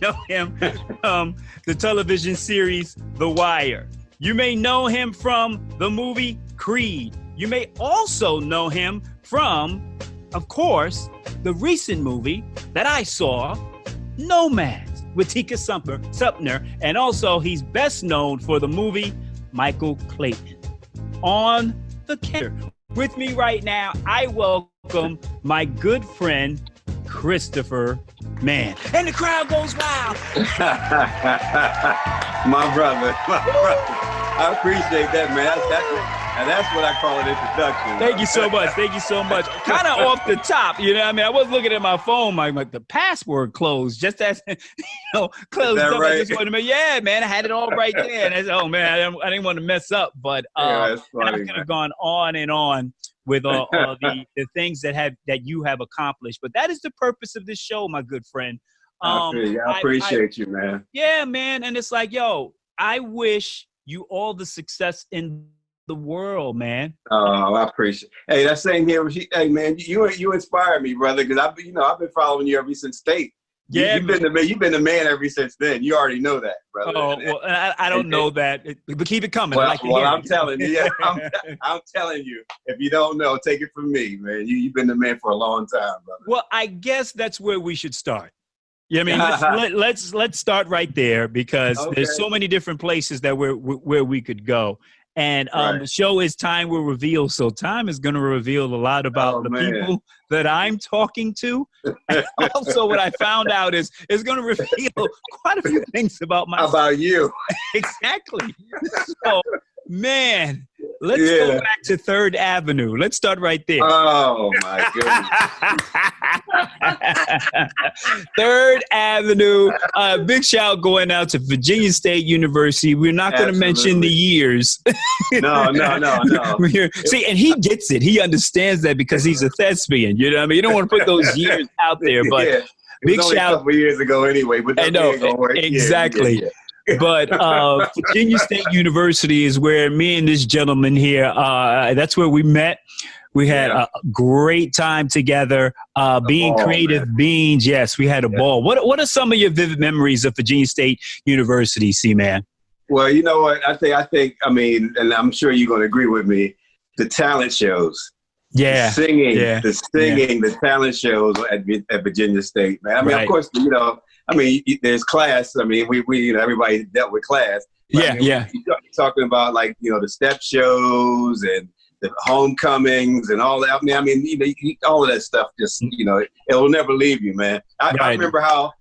know him from the television series The Wire. You may know him from the movie Creed. You may also know him from, of course, the recent movie that I saw, Nomads, with Tika Sumpter. And also, he's best known for the movie Michael Clayton. On the camera with me right now, I welcome my good friend, Christopher Mann. And the crowd goes wild. My brother. I appreciate that, man. That's what I call an introduction. Thank you so much. Thank you so much. Kind of off the top, you know what I mean? I was looking at my phone, like the password closed, just as, closed up. Right? I just wanted to make, yeah, man, I had it all right there. And I said, oh, man, I didn't want to mess up. But that's funny, I could have gone on and on with all the things that you have accomplished. But that is the purpose of this show, my good friend. I appreciate you, man. Yeah, man. And it's like, yo, I wish you all the success in the world, man. Oh, I appreciate it. Hey, that same here. Hey, man, you inspire me, brother, because I've been following you ever since state. Yeah, you've been the man ever since then. You already know that, brother. Oh, well, I don't know that, but keep it coming. Well, I'm telling you, I'm telling you. If you don't know, take it from me, man. You've been the man for a long time, brother. Well, I guess that's where we should start. Yeah, I mean, let's start right there because there's so many different places that where we could go. And the show is Time Will Reveal. So time is going to reveal a lot about people that I'm talking to. And also what I found out is it's going to reveal quite a few things about myself. About you. Exactly. So, man, let's go back to 3rd Avenue. Let's start right there. Oh, my goodness. 3rd Avenue. Big shout going out to Virginia State University. We're not going to mention the years. No. See, and he gets it. He understands that because he's a thespian. You know what I mean? You don't want to put those years out there, but big shout. A couple years ago anyway. But I know, exactly. Yeah. But Virginia State University is where me and this gentleman here, that's where we met. We had a great time together, being creative beings. Yes, we had a ball. What are some of your vivid memories of Virginia State University, C-Man? Well, you know what? I think, and I'm sure you're going to agree with me, the talent shows. Yeah. The singing, the talent shows at Virginia State, man. I mean, of course, there's class. I mean, we everybody dealt with class. But, you're talking about the step shows and the homecomings and all that. I mean, all of that stuff just, it'll never leave you, man. I remember how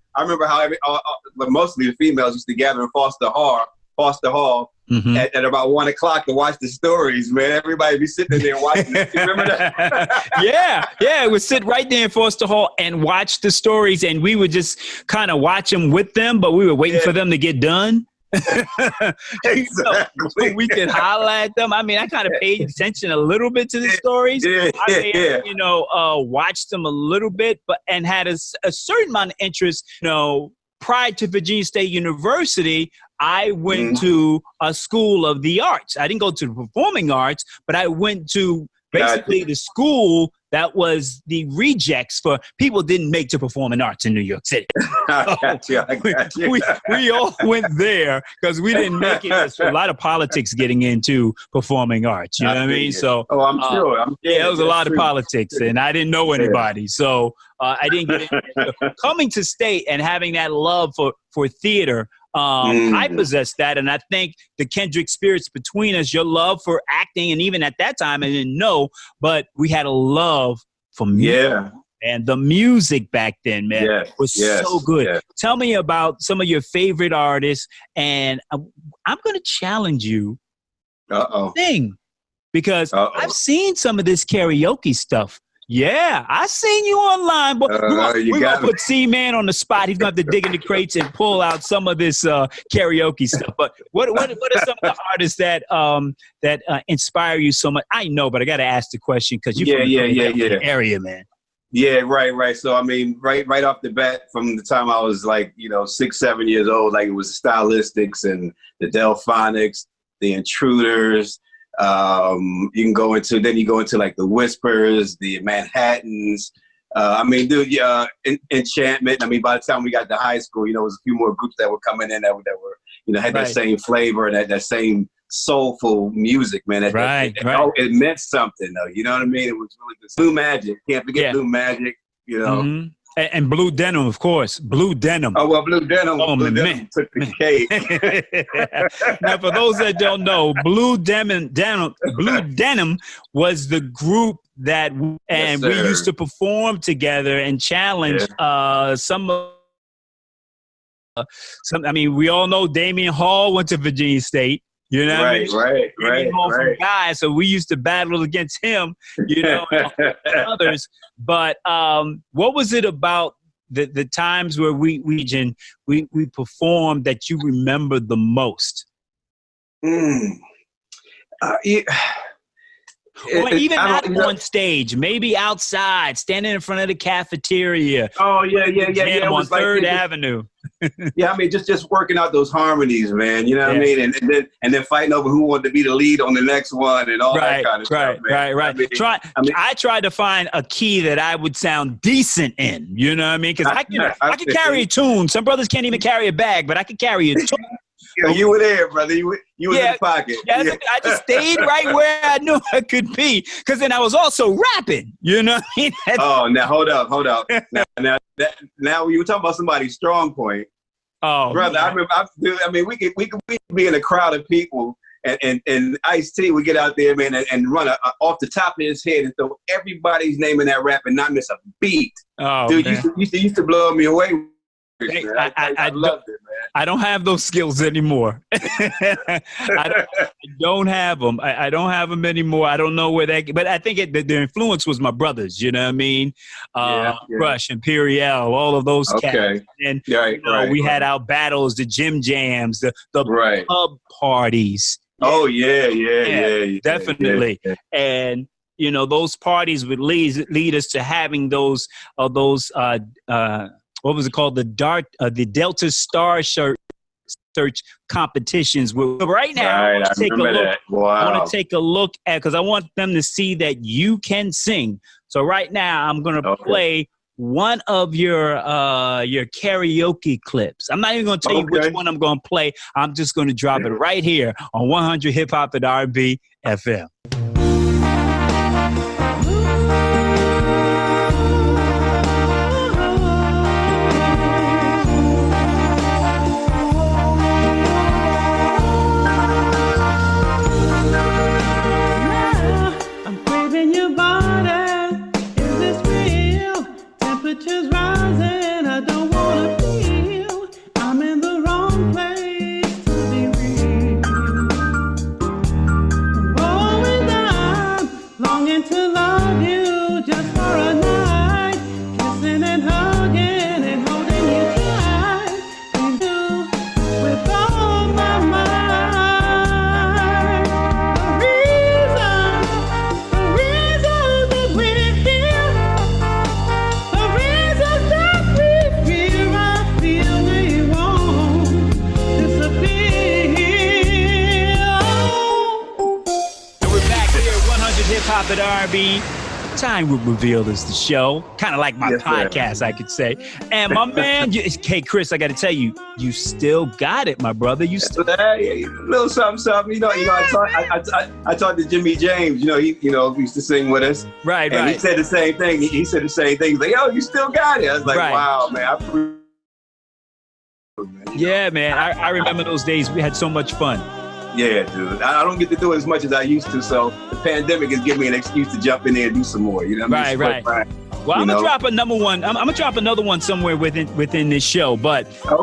mostly the females used to gather in Foster Hall at about 1:00 to watch the stories, man. Everybody be sitting there watching it. You remember that? Yeah. We'd sit right there in Foster Hall and watch the stories, and we would just kind of watch them with them, but we were waiting for them to get done. So we could holler at them. I mean, I kind of paid attention a little bit to the stories. Watched them a little bit, and had a certain amount of interest. Prior to Virginia State University, I went to a school of the arts. I didn't go to the performing arts, but I went to basically the school that was the rejects for people didn't make to performing arts in New York City. I got you. We all went there because we didn't make it. There's a lot of politics getting into performing arts. You know what I mean? So, I'm sure. There was a lot of politics, and I didn't know anybody. So I didn't get into coming to state and having that love for theater. I possess that, and I think the kindred spirits between us, your love for acting, and even at that time, I didn't know, but we had a love for music. And the music back then, man, was so good. Yeah. Tell me about some of your favorite artists, and I'm going to challenge you to sing, because I've seen some of this karaoke stuff. Yeah, I seen you online, but we're gonna put C-Man on the spot. He's gonna have to dig in the crates and pull out some of this karaoke stuff. But what are some of the artists that inspire you so much? I know, but I got to ask the question because you're from the area, man. Yeah, right. So I mean, right off the bat, from the time I was 6, 7 years old, it was the Stylistics and the Delphonics, the Intruders. You go into the Whispers, the Manhattans, I mean, dude, Enchantment. I mean, by the time we got to high school, you know, it was a few more groups that were coming in that were you know, had that same flavor and that same soulful music, man. It meant something, though. You know what I mean? It was really good. Blue Magic. Can't forget Blue Magic, you know. Mm-hmm. And Blue Denim, of course. Blue Denim. Oh, well, Blue Denim. Oh, Blue man. Denim took the cake. Now, for those that don't know, Blue Denim was the group that we used to perform together and challenge some. I mean, we all know Damian Hall went to Virginia State. You know, right. Guys, so we used to battle against him, you know, and others. But what was it about the times where we performed that you remember the most? Or even not on stage, maybe outside, standing in front of the cafeteria. Oh yeah. On Third Avenue. Yeah, I mean, just working out those harmonies, man. You know what I mean? And then fighting over who wanted to be the lead on the next one and all that kind of stuff. Man. Right. I tried to find a key that I would sound decent in. You know what I mean? Because I can carry a tune. Some brothers can't even carry a bag, but I can carry a tune. You were there, brother. You were in the pocket. Yeah, I just stayed right where I knew I could be, because then I was also rapping. You know what I mean? Oh, now hold up. Now when you were talking about somebody's strong point, brother, man. I remember. We could be in a crowd of people, and Ice-T would get out there, man, and run off the top of his head and throw everybody's name in that rap and not miss a beat. Oh, dude, man. used to blow me away. I loved it, man. I don't have those skills anymore. I don't have them. I don't have them anymore. I don't know where that. But I think the influence was my brothers. You know what I mean? Rush, Imperial, all of those cats. And we had our battles, the gym jams, the pub parties. Oh yeah, definitely. Yeah. And you know, those parties would lead us to having those what was it called? The Delta Star Search competitions. Right now, I want to take a look. Wow. I want to take a look at, because I want them to see that you can sing. So right now, I'm going to play one of your karaoke clips. I'm not even going to tell you which one I'm going to play. I'm just going to drop it right here on 100 Hip Hop and R&B FM. Hip-hop and R&B. Time will reveal is the show. Kind of like my podcast, I could say. And my man, hey, Chris, I got to tell you, you still got it, my brother. You still a little something. You know. I talked to Jimmy James. He used to sing with us. Right. He said the same thing. He said the same thing. He's like, "Yo, you still got it." I was like, "Wow, man." Yeah, man. I remember those days. We had so much fun. Yeah, dude. I don't get to do it as much as I used to, so the pandemic is giving me an excuse to jump in there and do some more. You know what I mean? Right. Well, I'm gonna drop another one. I'm gonna drop another one somewhere within this show. But I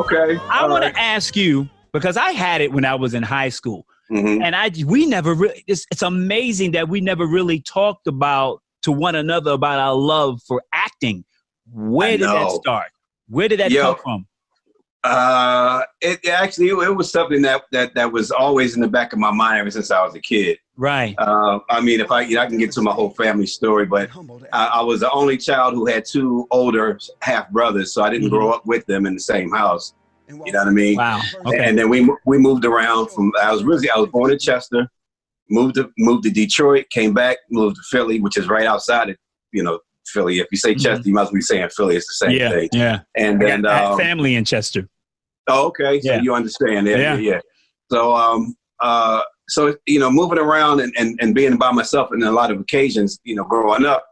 want to ask you, because I had it when I was in high school, and we never really. It's amazing that we never really talked to one another about our love for acting. Where did that start? Where did that come from? It was something that was always in the back of my mind ever since I was a kid. Right. I mean, if I can get to my whole family story, but I was the only child who had two older half brothers, so I didn't grow up with them in the same house. You know what I mean? Wow. Okay. And then we moved around from. I was born in Chester, moved to Detroit, came back, moved to Philly, which is right outside of Philly. If you say Chester, you must be saying Philly. It's the same thing. Yeah. And then I had family in Chester. Oh, okay. So you understand. Yeah. So, so, you know, moving around and being by myself in a lot of occasions, you know, growing up,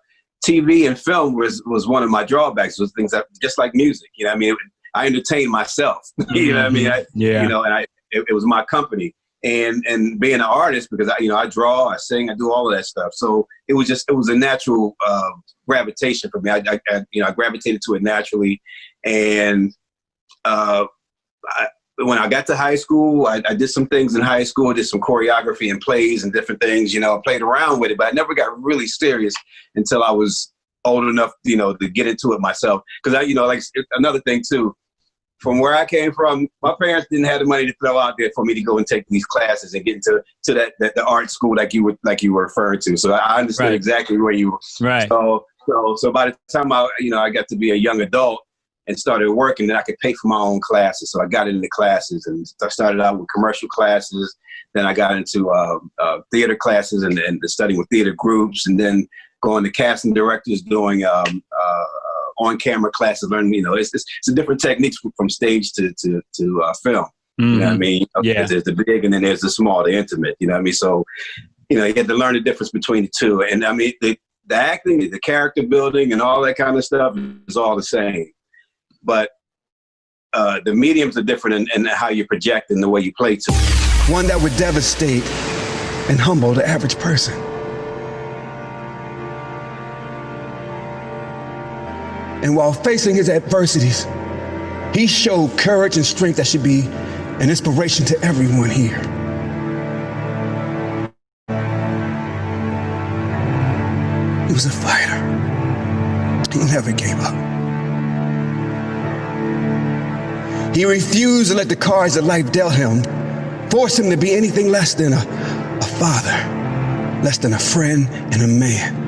TV and film was one of my drawbacks. Was things that just like music, you know what I mean? I entertained myself, you know what I mean? You know, and it was my company. And being an artist, because I draw, I sing, I do all of that stuff. So it was a natural gravitation for me. I gravitated to it naturally. And when I got to high school, I did some things in high school, did some choreography and plays and different things, you know, played around with it, but I never got really serious until I was old enough, you know, to get into it myself. Because like another thing too, from where I came from, my parents didn't have the money to throw out there for me to go and take these classes and get into the art school like you were referring to. So I understand exactly where you were. Right. So by the time I got to be a young adult and started working, then I could pay for my own classes. So I got into classes, and I started out with commercial classes. Then I got into theater classes and studying with theater groups, and then going to casting directors, doing on-camera classes, learning, you know, it's a different techniques from stage to film. You know what I mean? There's the big and then there's the small, the intimate, you know what I mean? So, you know, you had to learn the difference between the two. And I mean, the acting, the character building and all that kind of stuff is all the same. But the mediums are different in how you project and the way you play to. One that would devastate and humble the average person. And while facing his adversities, he showed courage and strength that should be an inspiration to everyone here. He was a fighter. He never gave up. He refused to let the cards that life dealt him force him to be anything less than a father, less than a friend and a man.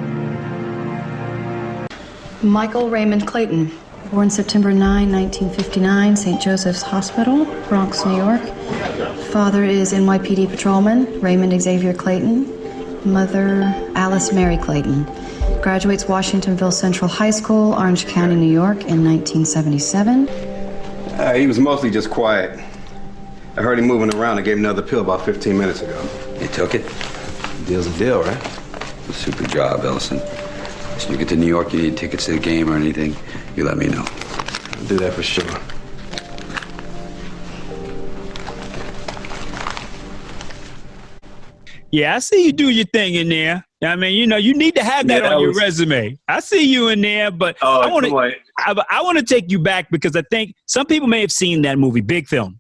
Michael Raymond Clayton, born September 9, 1959, St. Joseph's Hospital, Bronx, New York. Father is NYPD patrolman Raymond Xavier Clayton. Mother, Alice Mary Clayton. Graduates Washingtonville Central High School, Orange County, New York in 1977. He was mostly just quiet. I heard him moving around. I gave him another pill about 15 minutes ago. You took it? Deal's a deal, right? Super job, Ellison. So you get to New York, you need tickets to the game or anything, you let me know. I'll do that for sure. Yeah, I see you do your thing in there. I mean, you know, you need to have that on your resume. I see you in there, but I want to take you back because I think some people may have seen that movie, big film,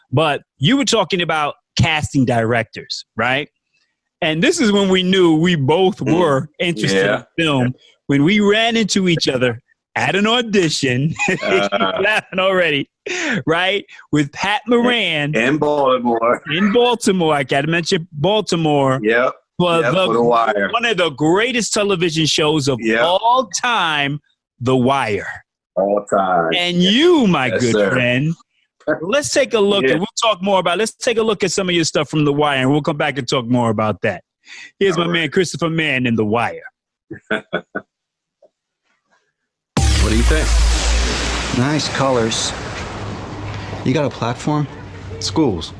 but you were talking about casting directors, right? And this is when we knew we both were interested in film, when we ran into each other at an audition, laughing already, right? With Pat Moran. In Baltimore. I got to mention Baltimore. Yep. For The Wire. One of the greatest television shows of all time, The Wire. All time. And you, my good friend, let's take a look, and we'll talk more about. Let's take a look at some of your stuff from The Wire, and we'll come back and talk more about that. Here's my man Christopher Mann in The Wire. What do you think? Nice colors. You got a platform? Schools.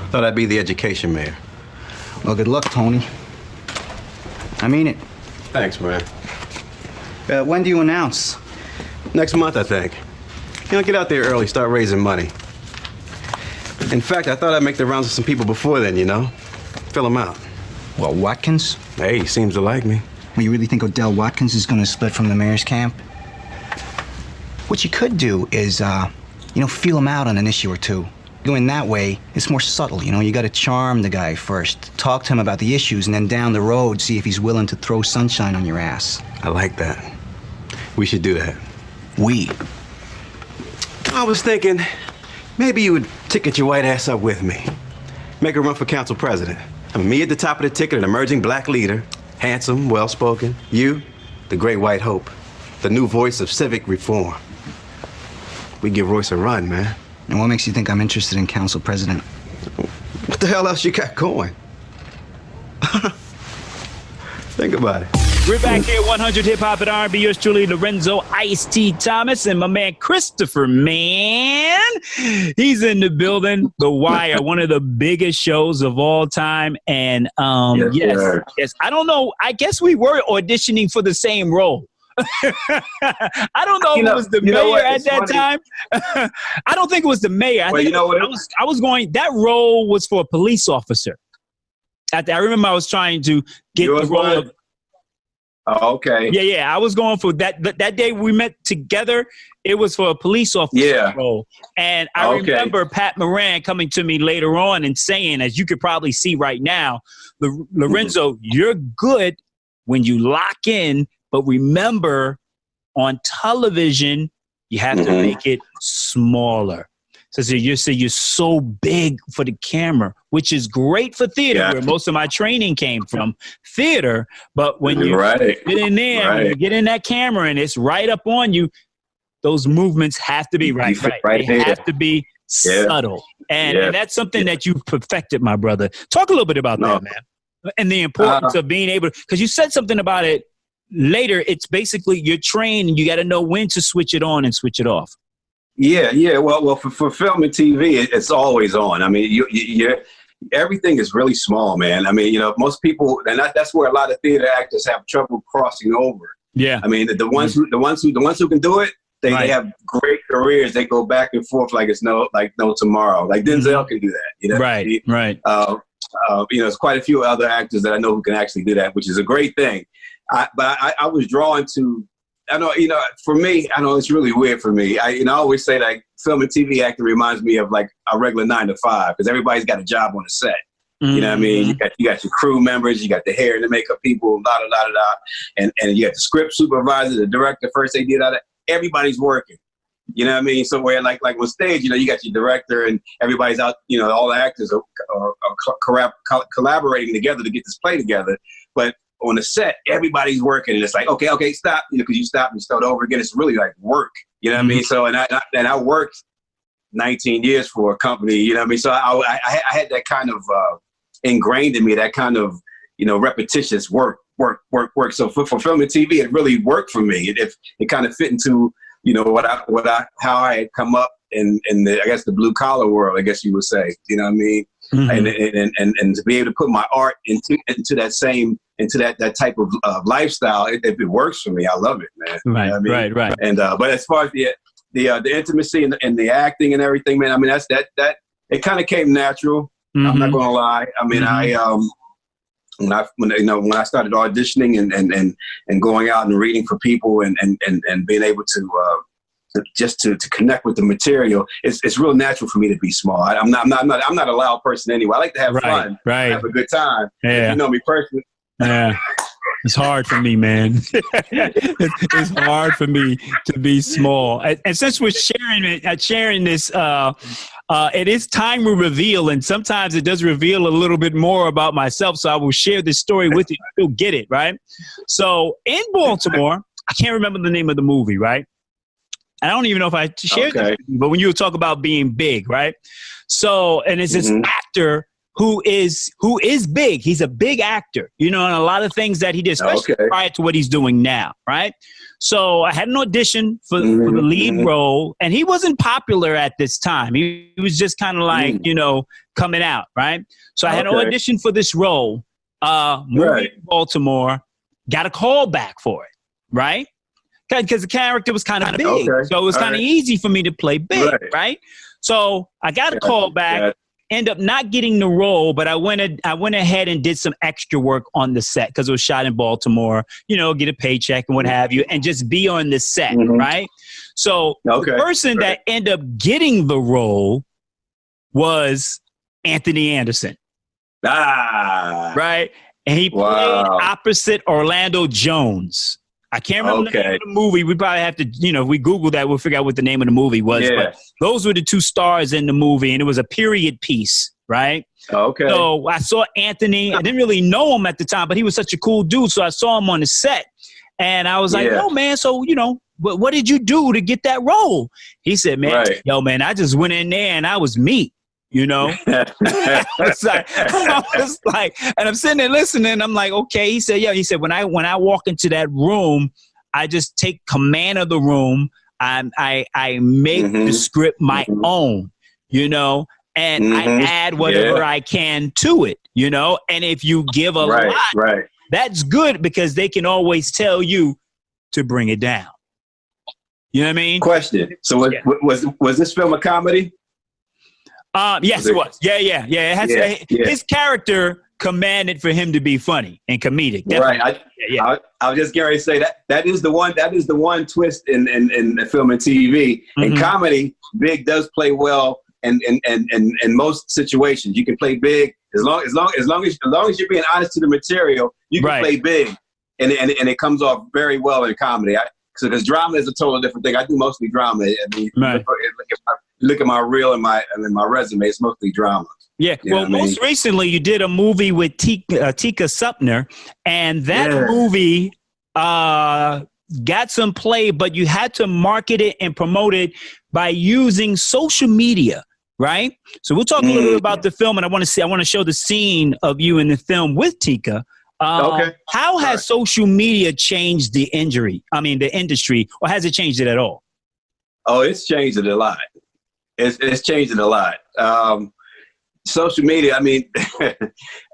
Thought I'd be the education mayor. Well, good luck, Tony. I mean it. Thanks, man. When do you announce? Next month, I think. You know, get out there early, start raising money. In fact, I thought I'd make the rounds with some people before then, you know? Fill them out. Well, Watkins? Hey, he seems to like me. Well, you really think Odell Watkins is going to split from the mayor's camp? What you could do is, feel him out on an issue or two. Going that way, it's more subtle, you know? You got to charm the guy first. Talk to him about the issues, and then down the road, see if he's willing to throw sunshine on your ass. I like that. We should do that. We? I was thinking, maybe you would ticket your white ass up with me. Make a run for council president. I mean, me at the top of the ticket, an emerging black leader. Handsome, well-spoken. You, the great white hope. The new voice of civic reform. We give Royce a run, man. And what makes you think I'm interested in council president? What the hell else you got going? Think about it. We're back here, 100 Hip Hop and R&B. Yours truly, Lorenzo Ice-T Thomas, and my man Christopher Mann. He's in the building. The Wire, one of the biggest shows of all time. And yes. I don't know. I guess we were auditioning for the same role. I don't know if it was the mayor at that time. I don't think it was the mayor. I was going. That role was for a police officer. I remember I was trying to get the role of. Oh, okay. Yeah. I was going for that. That day we met together, it was for a police officer role. And I remember Pat Moran coming to me later on and saying, as you could probably see right now, Lorenzo, you're good when you lock in, but remember, on television, you have to make it smaller. So you're so big for the camera, which is great for theater, where most of my training came from theater. But when you get in there, when you get in that camera and it's right up on you, those movements have to be right. They have to be subtle. And that's something that you've perfected, my brother. Talk a little bit about that, man. And the importance of being able, because you said something about it later. It's basically you're trained and you got to know when to switch it on and switch it off. Yeah. Well, for film and TV, it's always on. I mean, you everything is really small, man. I mean, most people, and that's where a lot of theater actors have trouble crossing over. Yeah. I mean, the ones who can do it, they have great careers. They go back and forth like it's no tomorrow. Like Denzel can do that. Right. There's quite a few other actors that I know who can actually do that, which is a great thing. But I was drawn to. I know, for me, I know it's really weird for me. I always say like film and TV acting reminds me of like a regular 9 to 5 because everybody's got a job on the set. You know what I mean? You got your crew members, you got the hair and the makeup people, and you got the script supervisor, the director, first AD, everybody's working. You know what I mean? So where like on stage, you got your director and everybody's out. All the actors are collaborating together to get this play together, but on the set, everybody's working, and it's like, okay, stop, because you stop and start over again. It's really like work, you know what I mean? So, and I worked 19 years for a company, you know what I mean? So I had that kind of ingrained in me, that kind of, repetitious work. So for film and TV, it really worked for me. It kind of fit into, how I had come up in the, I guess, the blue collar world, I guess you would say, you know what I mean? And to be able to put my art into that type of lifestyle, if it works for me, I love it, man. Right, you know what I mean? Right. And but as far as the intimacy and the acting and everything, man, I mean that it kind of came natural. I'm not gonna lie. I mean, when I started auditioning and going out and reading for people and being able to connect with the material, it's real natural for me to be small. I'm not a loud person anyway. I like to have fun, have a good time. Yeah. If you know me personally. Yeah. It's hard for me, man. It's hard for me to be small. And since we're sharing this, it is time to reveal, and sometimes it does reveal a little bit more about myself. So I will share this story with you. You'll get it, right? So in Baltimore, I can't remember the name of the movie, right? I don't even know if I shared this, but when you talk about being big, right? So, and it's this actor who is big. He's a big actor, and a lot of things that he did, especially prior to what he's doing now, right? So I had an audition for the lead role, and he wasn't popular at this time. He was just kind of like, coming out, right? So I had an audition for this role, moved to Baltimore, got a call back for it, right? Because the character was kind of big. So it was kind of easy for me to play big, right? So I got a call back. End up not getting the role, but I went ahead and did some extra work on the set because it was shot in Baltimore, get a paycheck and what have you, and just be on the set, right? So the person that ended up getting the role was Anthony Anderson. Right? And he played opposite Orlando Jones. I can't remember the name of the movie. We probably have to, if we Google that, we'll figure out what the name of the movie was. Yeah. But those were the two stars in the movie, and it was a period piece, right? So I saw Anthony. I didn't really know him at the time, but he was such a cool dude. So I saw him on the set, and I was like, "Yo, man, so what did you do to get that role?" He said, "Man, yo, man, I just went in there and I was meat. you know? I was like, and I'm sitting there listening. I'm like, okay. He said, yeah. He said, when I walk into that room, I just take command of the room. I make the script my own, you know, and I add whatever I can to it, you know. And if you give a lot, that's good because they can always tell you to bring it down. You know what I mean? Question. So was this film a comedy? Yes, it was. Yeah. It has, his character commanded for him to be funny and comedic. Definitely. Right. I was just going to say that is the one twist in the film and TV. In comedy, big does play well in most situations. You can play big as long as you're being honest to the material. You can play big, and it comes off very well in comedy. Because drama is a totally different thing. I do mostly drama. I mean, look at my reel and my resume. It's mostly drama. Yeah. Well, most recently you did a movie with Tika Sumpter, and that movie got some play, but you had to market it and promote it by using social media, right? So we'll talk a little bit about the film, and I want to show the scene of you in the film with Tika. How has social media changed the industry, or has it changed it at all? Oh, it's changed it a lot. It's changed it a lot. Social media, I mean,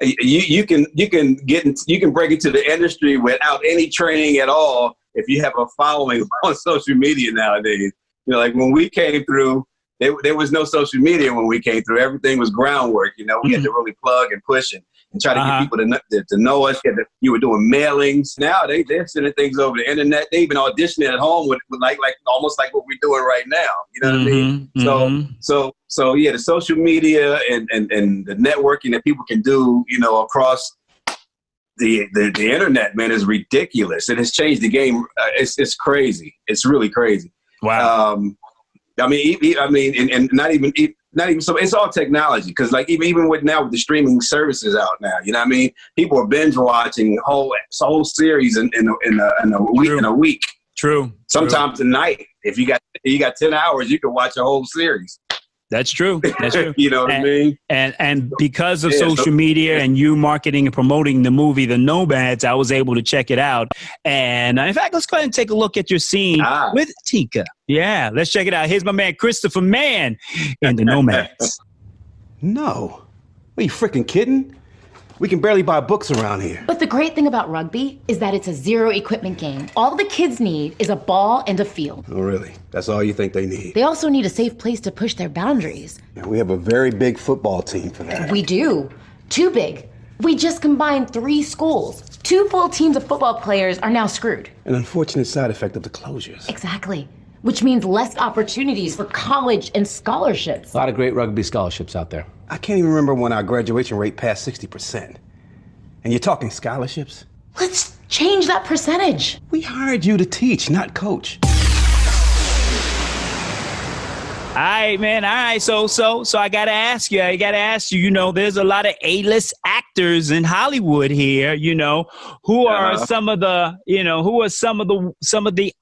you can break into the industry without any training at all if you have a following on social media nowadays. You know, like when we came through, there was no social media when we came through. Everything was groundwork. You know, we had to really plug and push and try to get people to know us. You were doing mailings. Now they're sending things over the internet. They even auditioning at home with like almost like what we're doing right now. You know what I mean? So yeah, the social media and the networking that people can do, you know, across the internet, man, is ridiculous. It has changed the game. It's crazy. It's really crazy. Wow. I mean, and not even so. It's all technology because, like, even with the streaming services out now, you know what I mean? People are binge watching whole series in a week. True. Sometimes a night. If you got 10 hours, you can watch a whole series. That's true. That's true. You know what I mean? And because of social media and you marketing and promoting the movie The Nomads, I was able to check it out. And in fact, let's go ahead and take a look at your scene with Tika. Yeah, let's check it out. Here's my man, Christopher Mann in The Nomads. No. Are you freaking kidding? We can barely buy books around here. But the great thing about rugby is that it's a zero equipment game. All the kids need is a ball and a field. Oh, really? That's all you think they need? They also need a safe place to push their boundaries. Yeah, we have a very big football team for that. We do. Too big. We just combined 3 schools. 2 full teams of football players are now screwed. An unfortunate side effect of the closures. Exactly. Which means less opportunities for college and scholarships. A lot of great rugby scholarships out there. I can't even remember when our graduation rate passed 60%. And you're talking scholarships? Let's change that percentage. We hired you to teach, not coach. All right, man. All right. So I got to ask you, you know, there's a lot of A-list actors in Hollywood here, you know, who are some of the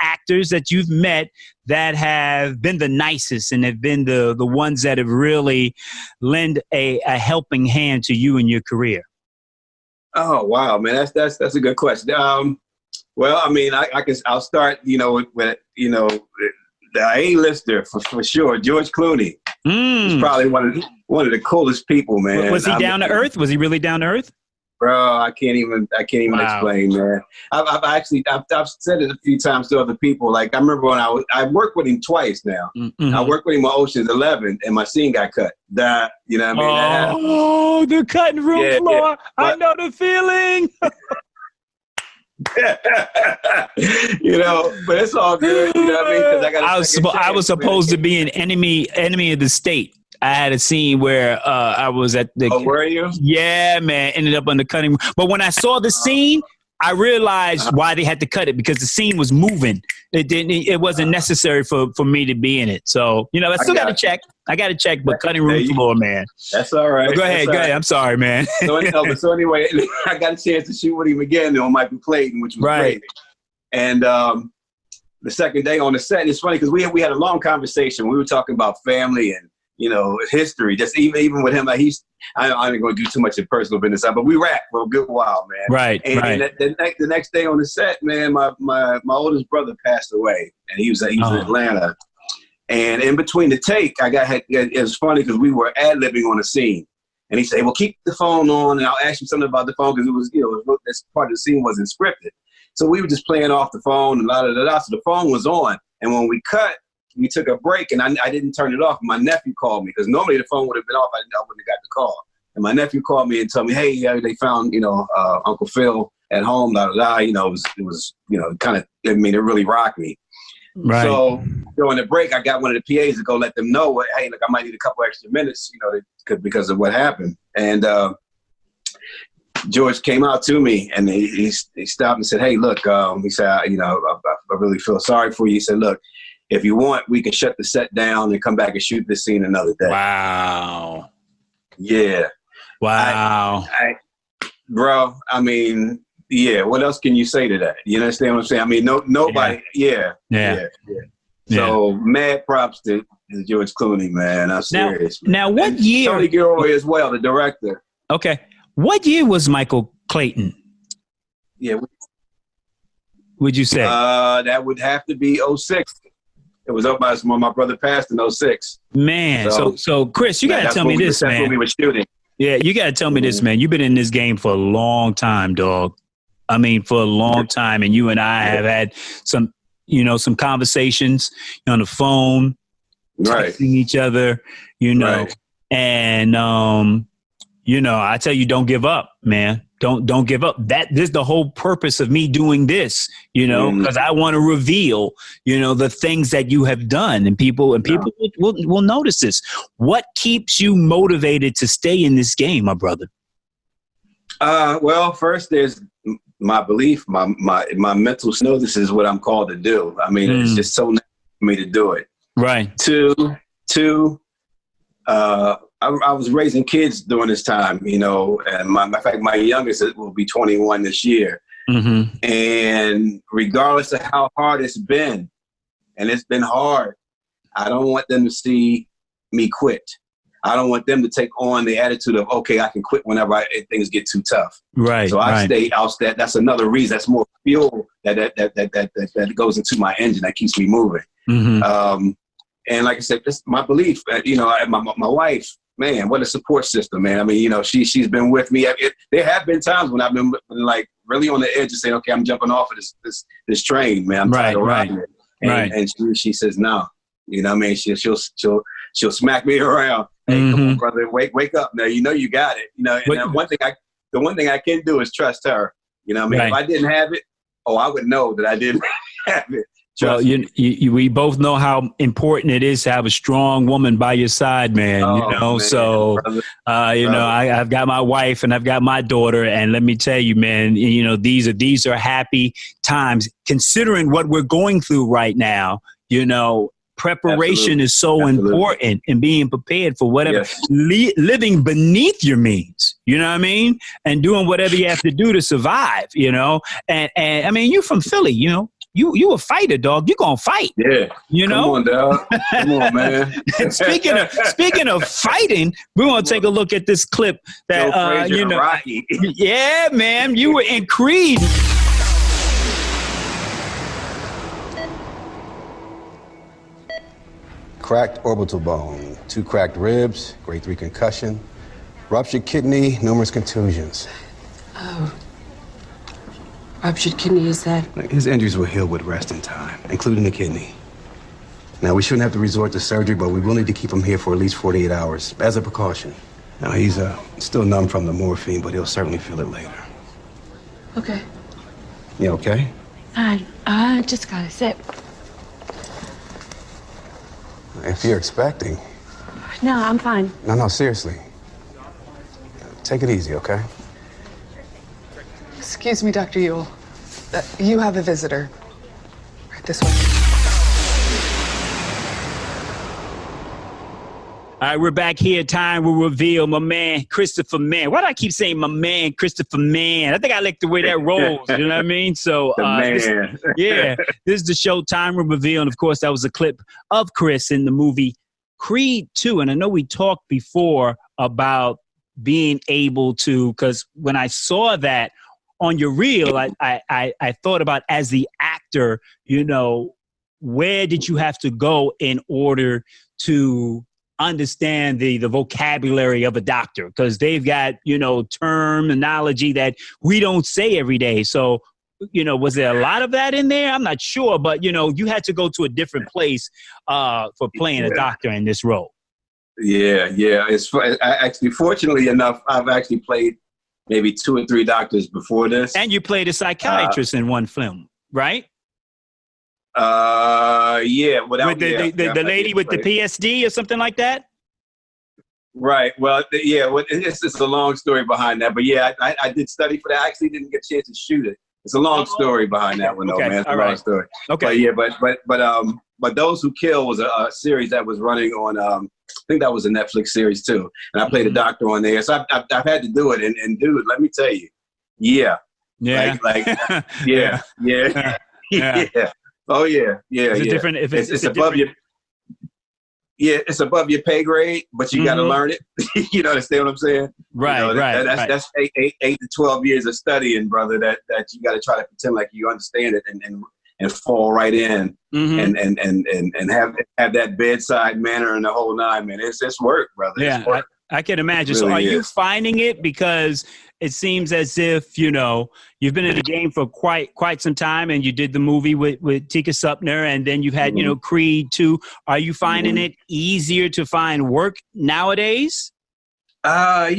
actors that you've met that have been the nicest and have been the ones that have really lend a helping hand to you in your career? Oh, wow, man. That's a good question. Well, I mean, I'll start, you know, with you know, the A-lister for sure. George Clooney. He's probably one of the coolest people, man. Was he down to earth? Was he really down to earth? Bro, I can't even explain, man. I've said it a few times to other people. Like, I remember when I worked with him twice now. I worked with him on Ocean's 11, and my scene got cut. You know what I mean? Oh, the cutting room floor. I know the feeling. You know, but it's all good. You know what I mean? Because I was supposed to be an enemy of the state. I had a scene where I was at the. Oh, were you? Yeah, man. Ended up on the cutting room. But when I saw the scene, I realized why they had to cut it, because the scene was moving. It wasn't necessary for me to be in it. So, you know, I still got to check. I got to check, but cutting room floor, man. That's all right. Go ahead. I'm sorry, man. So anyway, I got a chance to shoot with him again on Michael Clayton, which was great. And the second day on the set, and it's funny because we had a long conversation. We were talking about family and history. Just even with him, like I ain't going to do too much in personal business, but we rapped for a good while, man. Right, and the next day on the set, man, my oldest brother passed away, and he was in Atlanta. And in between the take, it was funny because we were ad-libbing on a scene. And he said, well, keep the phone on, and I'll ask you something about the phone because it was, this part of the scene wasn't scripted. So we were just playing off the phone and so the phone was on. And when we cut, we took a break, and I didn't turn it off. My nephew called me because normally the phone would have been off. I wouldn't have got the call. And my nephew called me and told me, hey, they found, Uncle Phil at home, It was kind of, it really rocked me. Right. So during the break, I got one of the PAs to go let them know, hey, look, I might need a couple extra minutes, because of what happened. And George came out to me, and he stopped and said, hey, look, he said, I really feel sorry for you. He said, look, if you want, we can shut the set down and come back and shoot this scene another day. Wow. Yeah. Wow. Bro, I mean, yeah, what else can you say to that? You understand what I'm saying? I mean, nobody, yeah. So mad props to George Clooney, man. I'm serious. Now what year? Tony Gilroy as well, the director. Okay. What year was Michael Clayton? Yeah. Would you say? That would have to be 06. It was up by my brother passed in 06. Man, so Chris, you got to tell me this, man. That's when we were shooting. Yeah, you got to tell me this, man. You've been in this game for a long time, dog. I mean, for a long time. And you and I have had some conversations on the phone, texting each other, Right. And, I tell you, don't give up, man. Don't give up. This is the whole purpose of me doing this, because I want to reveal, the things that you have done, and people will notice this. What keeps you motivated to stay in this game, my brother? Well, first there's my belief, my mental snow. This is what I'm called to do. I mean, it's just so natural for me to do it. Right. Two, I was raising kids during this time, and in fact, my youngest will be 21 this year. Mm-hmm. And regardless of how hard it's been, and it's been hard, I don't want them to see me quit. I don't want them to take on the attitude of, okay, I can quit whenever things get too tough. Right. So I stay out. That's another reason. That's more fuel that goes into my engine that keeps me moving. Mm-hmm. And like I said, this my belief. My wife, man, what a support system, man. I mean, she's been with me. There have been times when I've been like really on the edge of saying, okay, I'm jumping off of this train, man. I'm tired of riding it. And she says, no. You know what I mean? She'll smack me around. Hey, come on, brother, wake up now. You got it. And the one thing I can do is trust her. You know what I mean? Right. If I didn't have it, I would know that I didn't have it. Well, we both know how important it is to have a strong woman by your side, man. Man, so, brother. I've got my wife and I've got my daughter, and let me tell you, man, these are happy times considering what we're going through right now. Preparation is so important, and being prepared for whatever, living beneath your means, you know what I mean? And doing whatever you have to do to survive, and I mean, you're from Philly, you a fighter, dog. You gonna fight. Yeah. Come on, dog. Come on, man. And speaking of fighting, we're gonna take a look at this clip that Rocky. Yeah, man. You were in Creed. Cracked orbital bone, 2 cracked ribs, grade 3 concussion, ruptured kidney, numerous contusions. Oh. Ruptured kidney, is that? His injuries will heal with rest and time, including the kidney. Now, we shouldn't have to resort to surgery, but we will need to keep him here for at least 48 hours, as a precaution. Now, he's still numb from the morphine, but he'll certainly feel it later. Okay. You okay? Fine. I just got a sip. If you're expecting. No, I'm fine. No, seriously. Take it easy, okay? Excuse me, Dr. Ewell. You have a visitor. Right this way. All right, we're back here. Time will reveal my man, Christopher Mann. Why do I keep saying my man, Christopher Mann? I think I like the way that rolls. You know what I mean? So, this is the show. Time will reveal. And of course, that was a clip of Chris in the movie Creed 2, and I know we talked before about being able to, because when I saw that on your reel, I thought about, as the actor, where did you have to go in order to understand the vocabulary of a doctor? Because they've got, terminology that we don't say every day. So, was there a lot of that in there? I'm not sure, but, you had to go to a different place for playing a doctor in this role. Yeah. Actually, fortunately enough, I've actually played maybe 2 or 3 doctors before this. And you played a psychiatrist in one film, right? Yeah. With the lady with the PSD or something like that? Right. Well, yeah. Well, it's a long story behind that. But yeah, I did study for that. I actually didn't get a chance to shoot it. It's a long story behind that one, though, man. It's a long story. Okay. But yeah, but Those Who Kill was a series that was running on. I think that was a Netflix series too, and I played a doctor on there. So I've had to do it, and dude, let me tell you, yeah. Yeah. Oh yeah. Different. If it's above your. Yeah, it's above your pay grade, but you got to learn it. You understand what I'm saying? Right, That's 8 to 12 years of studying, brother. That you got to try to pretend like you understand it and fall right in and have that bedside manner and the whole nine, man. It's work, brother. Yeah, it's work. I can imagine. Really so are you finding it? Because it seems as if, you've been in the game for quite some time, and you did the movie with Tika Supner, and then you've had, Creed 2. Are you finding it easier to find work nowadays? That's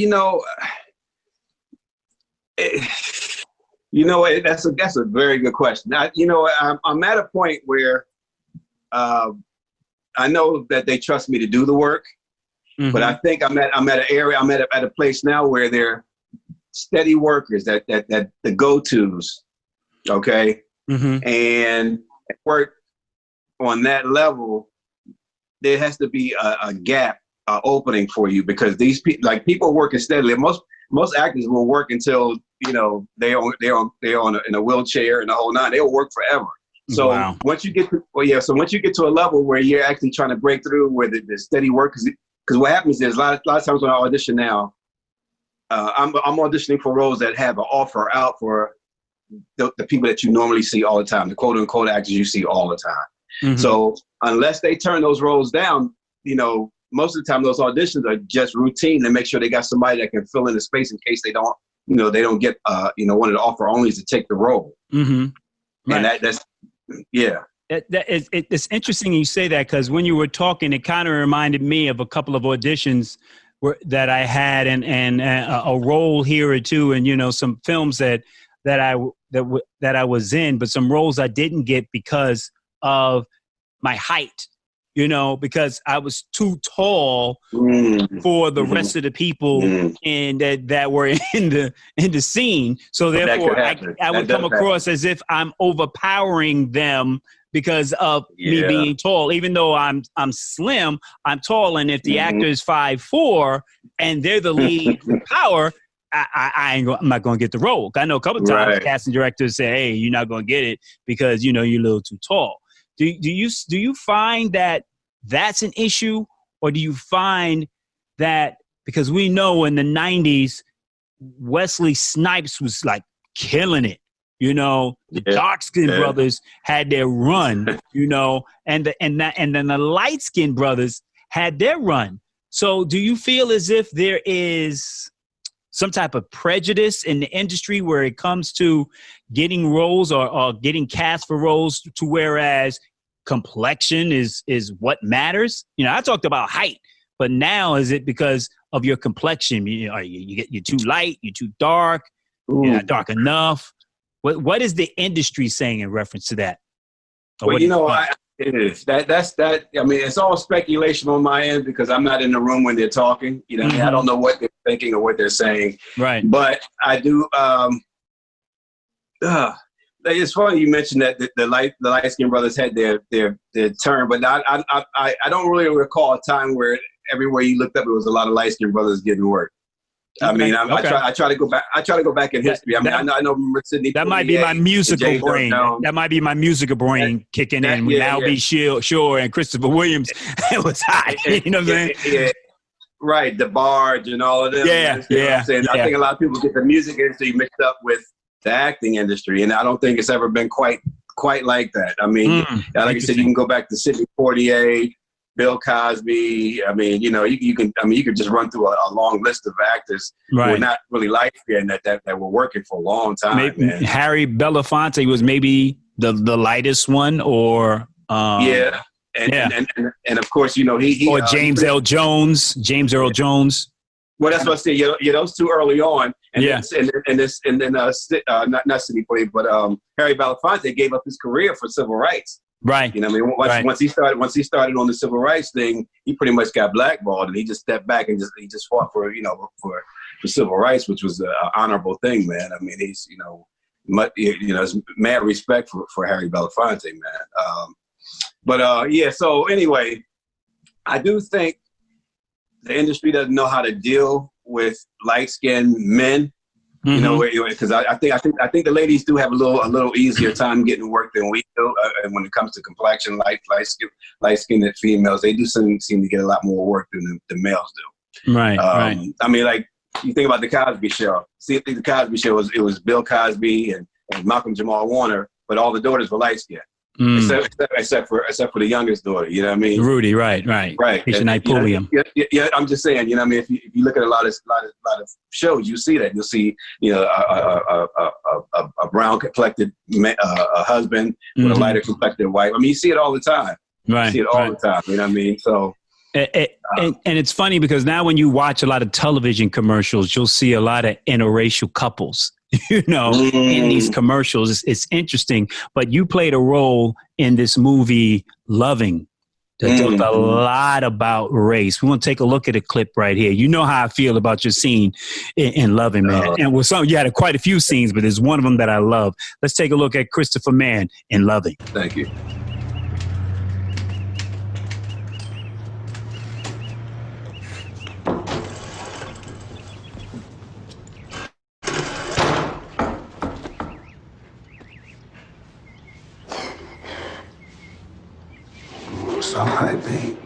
a very good question. I'm at a point where I know that they trust me to do the work. But I think I'm at a place now where they're steady workers, that the go-tos, okay, and work on that level. There has to be a gap, opening for you, because these people working steadily. Most actors will work until they're in a wheelchair and the whole nine. They will work forever. So once you get to a level where you're actually trying to break through, where the steady work is. Because what happens is a lot of times when I audition now, I'm auditioning for roles that have an offer out for the people that you normally see all the time, the quote unquote actors you see all the time. So unless they turn those roles down, most of the time those auditions are just routine to make sure they got somebody that can fill in the space in case they don't get one of the offer onlys to take the role. And that's yeah. It's interesting you say that, because when you were talking, it kind of reminded me of a couple of auditions that I had, and a role here or two, and some films that I was in, but some roles I didn't get because of my height. Because I was too tall for the rest of the people and that were in the scene. So therefore, I would come across as if I'm overpowering them because of me being tall. Even though I'm slim, I'm tall, and if the actor is 5'4" and they're the lead with power, I'm not going to get the role. I know a couple of times casting directors say, "Hey, you're not going to get it because you're a little too tall." Do you find that that's an issue, or do you find that, because we know in the 90s, Wesley Snipes was like killing it, the dark-skinned brothers had their run, and then the light-skinned brothers had their run. So do you feel as if there is some type of prejudice in the industry where it comes to getting roles or getting cast for roles, to whereas complexion is what matters? I talked about height, but now is it because of your complexion? You're too light, you're too dark, you're not dark enough? What is the industry saying in reference to that? Well, it is that's that. I mean, it's all speculation on my end because I'm not in the room when they're talking. I don't know what they're thinking or what they're saying. Right. But I do. It's funny you mentioned that the light-skinned brothers had their turn, but I don't really recall a time where everywhere you looked up, it was a lot of light-skinned brothers getting work. I mean, I try to go back. I try to go back in history. I mean, I know Sidney. That might be my musical brain. That might be my musical brain kicking in. With Albie Shore and Christopher Williams. It was hot. You know what I'm saying? Yeah. Right, the barge and all of them. Yeah. I think a lot of people get the music industry mixed up with the acting industry, and I don't think it's ever been quite like that. I mean, like I said, you can go back to Sidney Poitier, Bill Cosby. I mean, you could just run through a long list of actors who were not really light-skinned that were working for a long time. Maybe Harry Belafonte was maybe the lightest one, or and of course, he or James Earl Jones. Well, that's what I said. Those two early on, and then not Sidney Poitier, but Harry Belafonte gave up his career for civil rights. Right. You know what I mean? Once he started on the civil rights thing, he pretty much got blackballed, and he just stepped back and just fought for civil rights, which was an honorable thing, man. I mean, he's there's mad respect for Harry Belafonte, man. So anyway, I do think the industry doesn't know how to deal with light-skinned men. Because I think the ladies do have a little easier time getting work than we do. And when it comes to complexion, light-skinned females, they do seem to get a lot more work than the males do. Right. I mean, like, you think about the Cosby Show. See, the Cosby Show was Bill Cosby and Malcolm Jamal Warner, but all the daughters were light-skinned. Except for the youngest daughter, you know what I mean? Rudy, right. Pulliam. Yeah, I'm just saying, you know what I mean? If you look at a lot of shows, you see that. You'll see, a brown complected husband with a lighter complected wife. I mean, you see it all the time. Right. You see it all the time. You know what I mean? So. And it's funny because now when you watch a lot of television commercials, you'll see a lot of interracial couples. In these commercials. It's interesting, but you played a role in this movie, Loving, that talked a lot about race. We want to take a look at a clip right here. You know how I feel about your scene in Loving, man. And with you had quite a few scenes, but there's one of them that I love. Let's take a look at Christopher Mann in Loving. Thank you. All right, babe.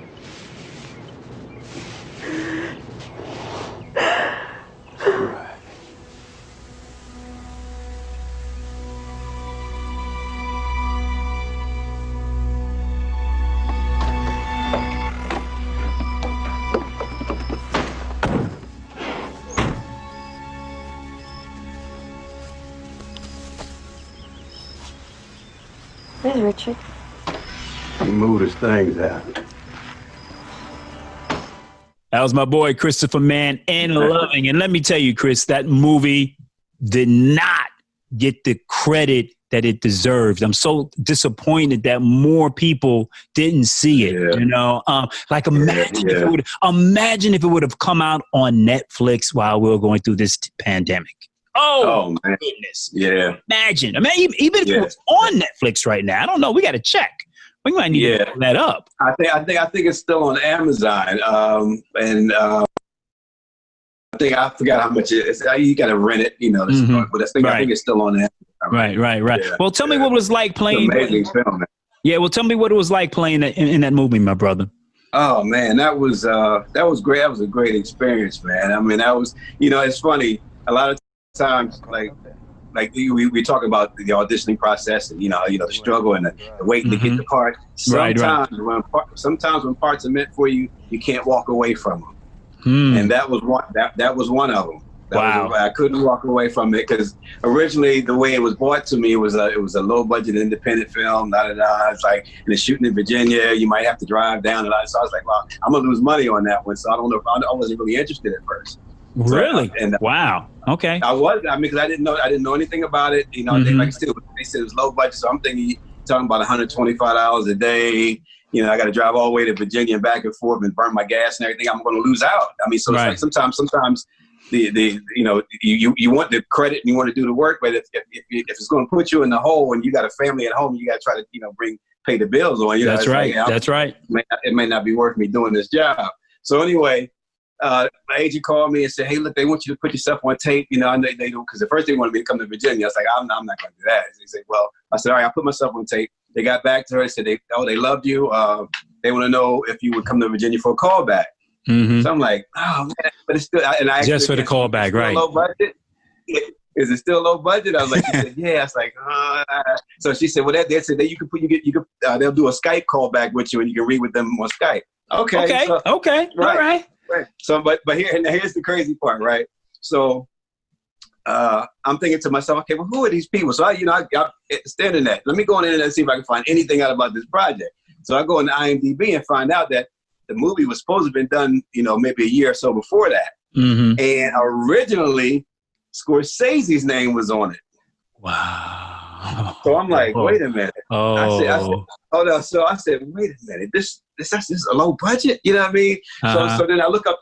All right. There's Richard. He moved his things out. That was my boy, Christopher Mann, in Loving. And let me tell you, Chris, that movie did not get the credit that it deserved. I'm so disappointed that more people didn't see it. Imagine if it would have come out on Netflix while we were going through this pandemic. Oh my goodness. Yeah. Imagine even if it was on Netflix right now. I don't know. We got to check. We might need to pull that up. I think it's still on Amazon. I think I forgot how much it is. You got to rent it, but I think it's still on Amazon. Right. Yeah. Well, tell me what it was like playing. It's an amazing film, man. Yeah, well, tell me what it was like playing in that movie, my brother. Oh man, that was great. That was a great experience, man. I mean, that was, it's funny. A lot of times, like we talk about the auditioning process and the struggle and the waiting to get the part. Sometimes when parts are meant for you, you can't walk away from them. And that was one. That was one of them. I couldn't walk away from it because originally the way it was brought to me was it was a low budget independent film. It's like, and it's shooting in Virginia. You might have to drive down. So I was like, well, I'm gonna lose money on that one. So I don't know if I wasn't really interested at first. Really? Wow. Okay. Because I didn't know anything about it. They said it was low budget. So I'm thinking, talking about $125 a day. I got to drive all the way to Virginia and back and forth and burn my gas and everything. I'm going to lose out. I mean, so it's like sometimes you want the credit and you want to do the work, but if it's going to put you in the hole and you got a family at home, you got to try to pay the bills on you. That's right. That's right. It may not be worth me doing this job. So anyway. my agent called me and said, "Hey, look, they want you to put yourself on tape." You know, and they don't, because at first they wanted me to come to Virginia. I was like, I'm not going to do that. They said, "Well," I said, "All right, I'll put myself on tape." They got back to her and said, they loved you. They want to know if you would come to Virginia for a callback. Mm-hmm. So I'm like, oh man, but it's still, and I just for the callback, right? Low budget. Is it still low budget? I was like, she said, yeah. I was like, so she said, well, they said that you could they'll do a Skype callback with you and you can read with them on Skype. Okay. So, okay. Right. All right. So, but here's the crazy part, right? So, I'm thinking to myself, okay, well, who are these people? So I it's the internet. Let me go on the internet and see if I can find anything out about this project. So I go on IMDb and find out that the movie was supposed to have been done, maybe a year or so before that. Mm-hmm. And originally, Scorsese's name was on it. Wow. So I'm like, wait a minute. Oh. I said, hold on. So I said, wait a minute. This is a low budget. You know what I mean? So then I look up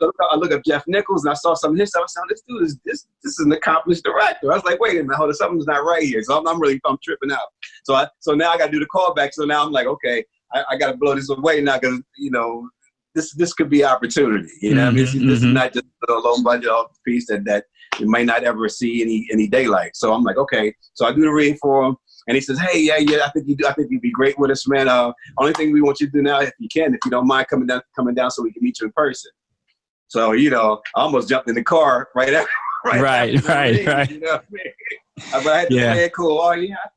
Jeff Nichols and I saw some of his stuff. I said, this dude this is an accomplished director. I was like, wait a minute, hold on, something's not right here. So I'm tripping out. So now I got to do the callback. So now I'm like, okay, I got to blow this away now because this could be opportunity. You know what I mean? This is not just a low budget piece that you might not ever see any daylight. So I'm like, okay. So I do the read for him, and he says, hey, yeah, I think you'd be great with us, man. Only thing we want you to do now, if you don't mind coming down, so we can meet you in person. So I almost jumped in the car right after. Right. You know what I mean? I had to play it cool. Oh yeah, I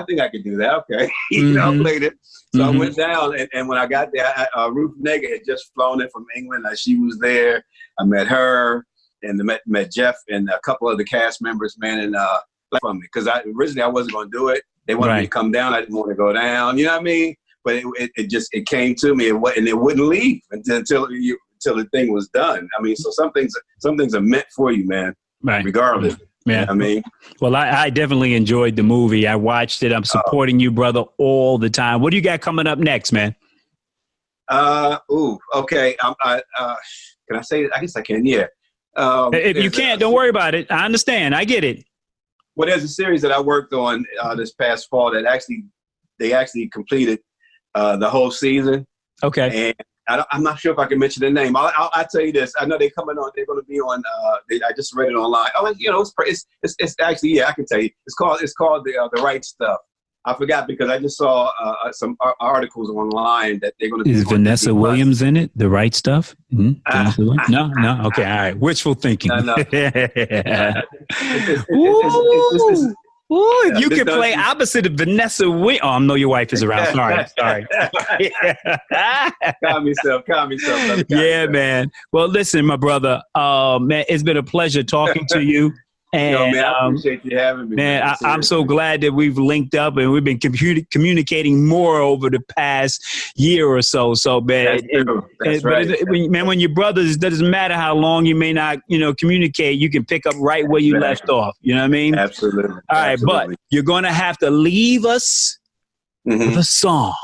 think I could do that. Okay, I played it. So I went down, and when I got there, Ruth Negga had just flown in from England. She was there. I met her. And met Jeff and a couple of the cast members, man, and from me, because originally I wasn't going to do it. They wanted me to come down. I didn't want to go down. You know what I mean? But it came to me, and it wouldn't leave until the thing was done. I mean, so some things are meant for you, man. Right. Regardless. Yeah. I mean, well, I definitely enjoyed the movie. I watched it. I'm supporting you, brother, all the time. What do you got coming up next, man? Okay. Can I say it? I guess I can. Yeah. If you can't, don't worry about it. I understand. I get it. Well, there's a series that I worked on this past fall that they actually completed the whole season. Okay. And I'm not sure if I can mention the name. I'll tell you this. I know they're coming on. They're going to be on. I just read it online. Oh, it's actually, yeah, I can tell you. It's called the Right Stuff. I forgot because I just saw some articles online that they're going to. Is Vanessa Williams in it? The Right Stuff? Mm-hmm. No. Okay, all right. Wishful thinking. No. If you could play opposite of Vanessa Williams. Oh, I know your wife is around. Sorry. Calm yourself. Yeah, man. Well, listen, my brother. Man, it's been a pleasure talking to you. And, man, I appreciate you having me. Man, I'm so glad that we've linked up and we've been communicating more over the past year or so. So, man, That's right. When you're brothers, it doesn't matter how long you may not, communicate. You can pick up right where you left off. You know what I mean? Absolutely. All right, but you're going to have to leave us with a song.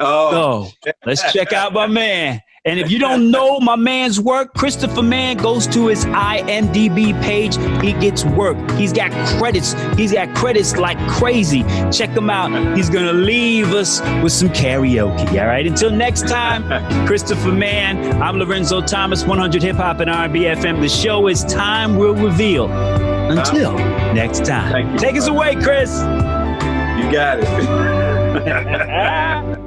So let's check out my man. And if you don't know my man's work, Christopher Mann goes to his IMDb page. He gets work. He's got credits. He's got credits like crazy. Check him out. He's going to leave us with some karaoke. All right. Until next time, Christopher Mann. I'm Lorenzo Thomas, 100 Hip Hop and R&B FM. The show is Time Will Reveal. Until next time. Take us away, Chris. You got it.